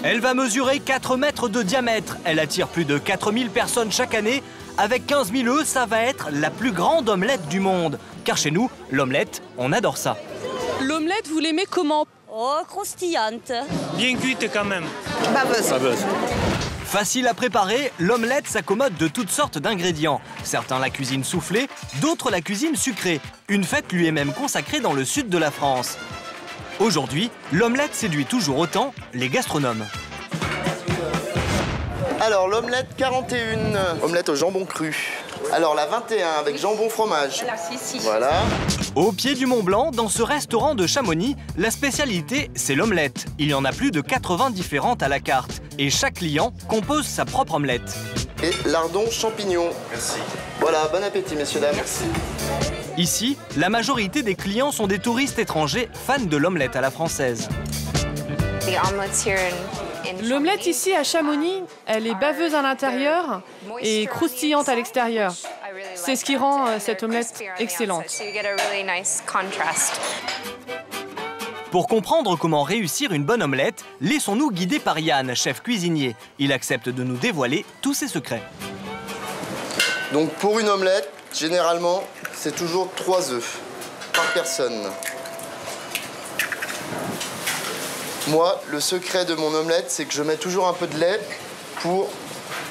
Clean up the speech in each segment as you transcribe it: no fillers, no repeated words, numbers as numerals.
Elle va mesurer 4 mètres de diamètre. Elle attire plus de 4000 personnes chaque année. Avec 15 000 œufs, ça va être la plus grande omelette du monde. Car chez nous, l'omelette, on adore ça. L'omelette, vous l'aimez comment? Oh, croustillante. Bien cuite quand même. Baveuse. Facile à préparer, l'omelette s'accommode de toutes sortes d'ingrédients. Certains la cuisinent soufflée, d'autres la cuisinent sucrée. Une fête lui est même consacrée dans le sud de la France. Aujourd'hui, l'omelette séduit toujours autant les gastronomes. Alors, l'omelette 41, omelette au jambon cru. Alors, la 21 avec jambon fromage. Voilà. Au pied du Mont Blanc, dans ce restaurant de Chamonix, la spécialité, c'est l'omelette. Il y en a plus de 80 différentes à la carte. Et chaque client compose sa propre omelette. Et lardon champignon. Merci. Voilà, bon appétit, messieurs, dames. Merci. Ici, la majorité des clients sont des touristes étrangers fans de l'omelette à la française. L'omelette ici à Chamonix, elle est baveuse à l'intérieur et croustillante à l'extérieur. C'est ce qui rend cette omelette excellente. Pour comprendre comment réussir une bonne omelette, laissons-nous guider par Yann, chef cuisinier. Il accepte de nous dévoiler tous ses secrets. Donc pour une omelette, généralement, c'est toujours 3 œufs par personne. Moi, le secret de mon omelette, c'est que je mets toujours un peu de lait pour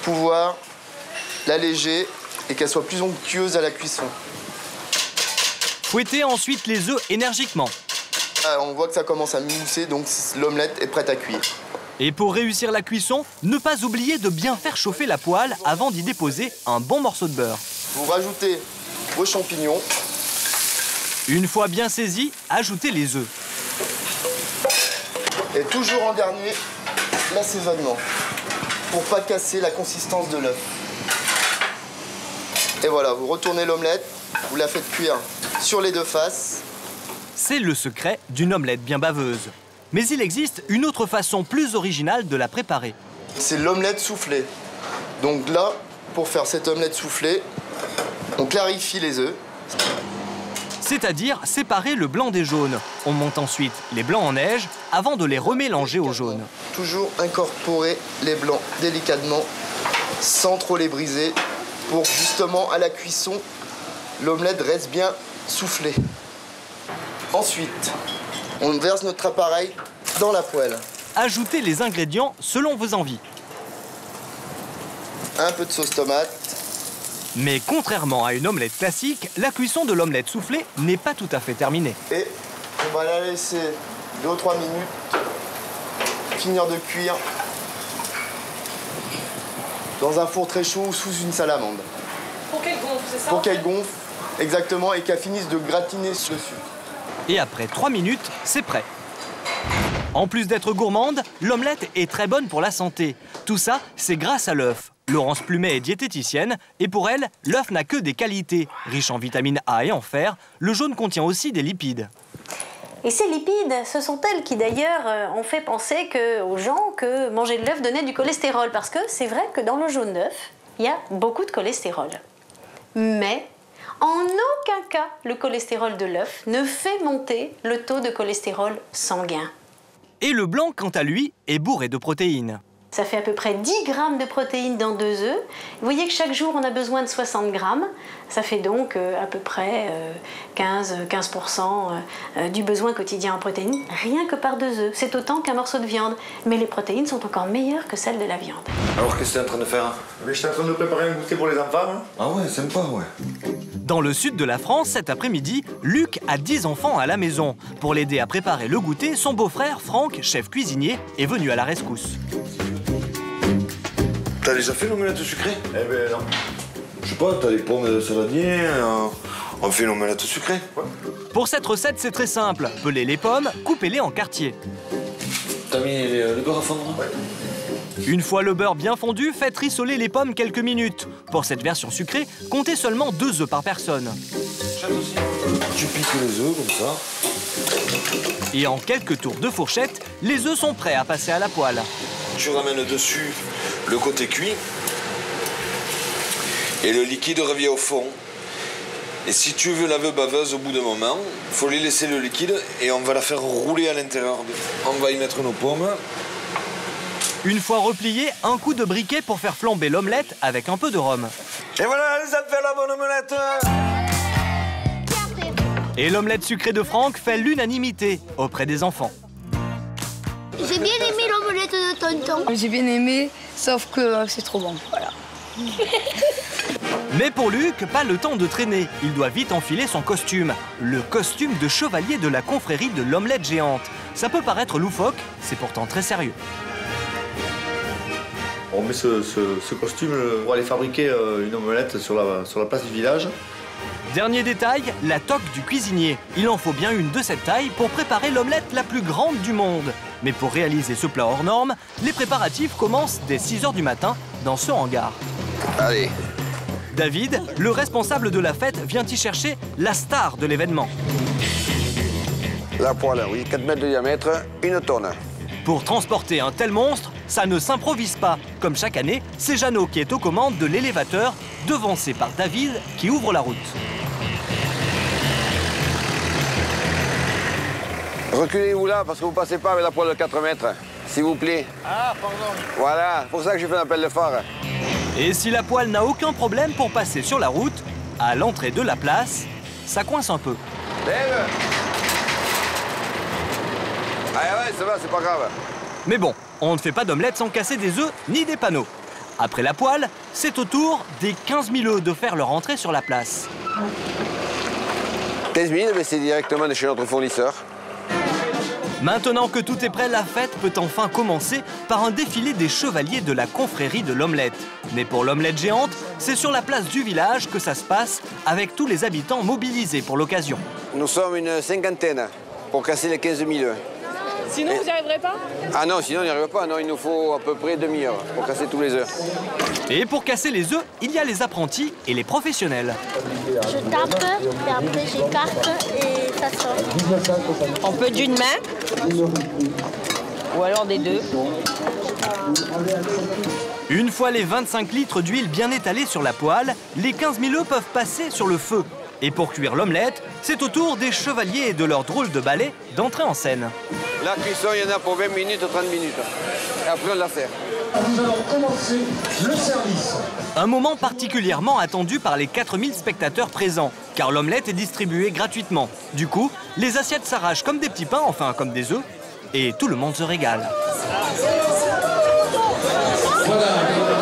pouvoir l'alléger et qu'elle soit plus onctueuse à la cuisson. Fouettez ensuite les œufs énergiquement. On voit que ça commence à mousser, donc l'omelette est prête à cuire. Et pour réussir la cuisson, ne pas oublier de bien faire chauffer la poêle avant d'y déposer un bon morceau de beurre. Vous rajoutez vos champignons. Une fois bien saisis, ajoutez les œufs. Et toujours en dernier, l'assaisonnement, pour pas casser la consistance de l'œuf. Et voilà, vous retournez l'omelette, vous la faites cuire sur les 2 faces. C'est le secret d'une omelette bien baveuse. Mais il existe une autre façon plus originale de la préparer. C'est l'omelette soufflée. Donc là, pour faire cette omelette soufflée, on clarifie les œufs. C'est-à-dire séparer le blanc des jaunes. On monte ensuite les blancs en neige avant de les remélanger aux jaunes. Toujours incorporer les blancs délicatement, sans trop les briser, pour justement à la cuisson, l'omelette reste bien soufflée. Ensuite, on verse notre appareil dans la poêle. Ajoutez les ingrédients selon vos envies. Un peu de sauce tomate. Mais contrairement à une omelette classique, la cuisson de l'omelette soufflée n'est pas tout à fait terminée. Et on va la laisser 2 ou 3 minutes finir de cuire dans un four très chaud ou sous une salamande. Pour qu'elle gonfle, c'est ça? Pour qu'elle gonfle, exactement, et qu'elle finisse de gratiner dessus. Et après 3 minutes, c'est prêt. En plus d'être gourmande, l'omelette est très bonne pour la santé. Tout ça, c'est grâce à l'œuf. Laurence Plumet est diététicienne et pour elle, l'œuf n'a que des qualités. Riche en vitamine A et en fer, le jaune contient aussi des lipides. Et ces lipides, ce sont elles qui d'ailleurs ont fait penser aux gens que manger de l'œuf donnait du cholestérol. Parce que c'est vrai que dans le jaune d'œuf, il y a beaucoup de cholestérol. Mais en aucun cas, le cholestérol de l'œuf ne fait monter le taux de cholestérol sanguin. Et le blanc, quant à lui, est bourré de protéines. Ça fait à peu près 10 grammes de protéines dans 2 œufs. Vous voyez que chaque jour, on a besoin de 60 grammes. Ça fait donc à peu près 15% du besoin quotidien en protéines, rien que par 2 œufs. C'est autant qu'un morceau de viande. Mais les protéines sont encore meilleures que celles de la viande. Alors, qu'est-ce que tu es en train de faire? Je suis en train de préparer un goûter pour les enfants. Hein. Ah ouais, sympa, ouais. Dans le sud de la France, cet après-midi, Luc a 10 enfants à la maison. Pour l'aider à préparer le goûter, son beau-frère, Franck, chef cuisinier, est venu à la rescousse. T'as déjà fait l'omelette sucrée? Eh ben non. Je sais pas, t'as les pommes saladier, on fait une omelette sucrée. Ouais. Pour cette recette, c'est très simple. Pelez les pommes, coupez-les en quartiers. T'as mis le beurre à fondre? Ouais. Une fois le beurre bien fondu, faites rissoler les pommes quelques minutes. Pour cette version sucrée, comptez seulement 2 œufs par personne. Tu piques les œufs comme ça. Et en quelques tours de fourchette, les œufs sont prêts à passer à la poêle. Tu ramènes dessus le côté cuit et le liquide revient au fond. Et si tu veux la baveuse au bout d'un moment, il faut lui laisser le liquide et on va la faire rouler à l'intérieur. On va y mettre nos pommes. Une fois replié, un coup de briquet pour faire flamber l'omelette avec un peu de rhum. Et voilà, ça te fait la bonne omelette. Et l'omelette sucrée de Franck fait l'unanimité auprès des enfants. J'ai bien aimé l'omelette de tonton. J'ai bien aimé, sauf que c'est trop bon, voilà. Mais pour Luc, pas le temps de traîner. Il doit vite enfiler son costume. Le costume de chevalier de la confrérie de l'omelette géante. Ça peut paraître loufoque, c'est pourtant très sérieux. On met ce costume pour aller fabriquer une omelette sur la place du village. Dernier détail, la toque du cuisinier. Il en faut bien une de cette taille pour préparer l'omelette la plus grande du monde. Mais pour réaliser ce plat hors norme, les préparatifs commencent dès 6 h du matin dans ce hangar. Allez. David, le responsable de la fête, vient y chercher la star de l'événement. La poêle, oui, 4 mètres de diamètre, 1 tonne. Pour transporter un tel monstre, ça ne s'improvise pas. Comme chaque année, c'est Jeannot qui est aux commandes de l'élévateur, devancé par David qui ouvre la route. Reculez-vous là, parce que vous passez pas avec la poêle de 4 mètres, s'il vous plaît. Ah, pardon. Voilà, pour ça que j'ai fait un appel de phare. Et si la poêle n'a aucun problème pour passer sur la route, à l'entrée de la place, ça coince un peu. Lève. Ah ouais, ça va, c'est pas grave. Mais bon, on ne fait pas d'omelette sans casser des œufs ni des panneaux. Après la poêle, c'est au tour des 15 000 œufs de faire leur entrée sur la place. 15 000, mais c'est directement de chez notre fournisseur. Maintenant que tout est prêt, la fête peut enfin commencer par un défilé des chevaliers de la confrérie de l'omelette. Mais pour l'omelette géante, c'est sur la place du village que ça se passe, avec tous les habitants mobilisés pour l'occasion. Nous sommes une cinquantaine pour casser les 15 000 œufs. Sinon, vous n'y arriverez pas? Ah non, sinon on n'y arrive pas. Non, il nous faut à peu près demi-heure pour casser tous les œufs. Et pour casser les œufs, il y a les apprentis et les professionnels. Je tape, et après j'écarte et ça sort. On peut d'une main ou alors des deux. Une fois les 25 litres d'huile bien étalés sur la poêle, les 15 000 œufs peuvent passer sur le feu. Et pour cuire l'omelette, c'est au tour des chevaliers et de leurs drôles de balais d'entrer en scène. La cuisson, il y en a pour 20 minutes, 30 minutes. Et après, on la sert. Nous allons commencer le service. Un moment particulièrement attendu par les 4000 spectateurs présents, car l'omelette est distribuée gratuitement. Du coup, les assiettes s'arrachent comme des petits pains, enfin comme des œufs, et tout le monde se régale. Voilà.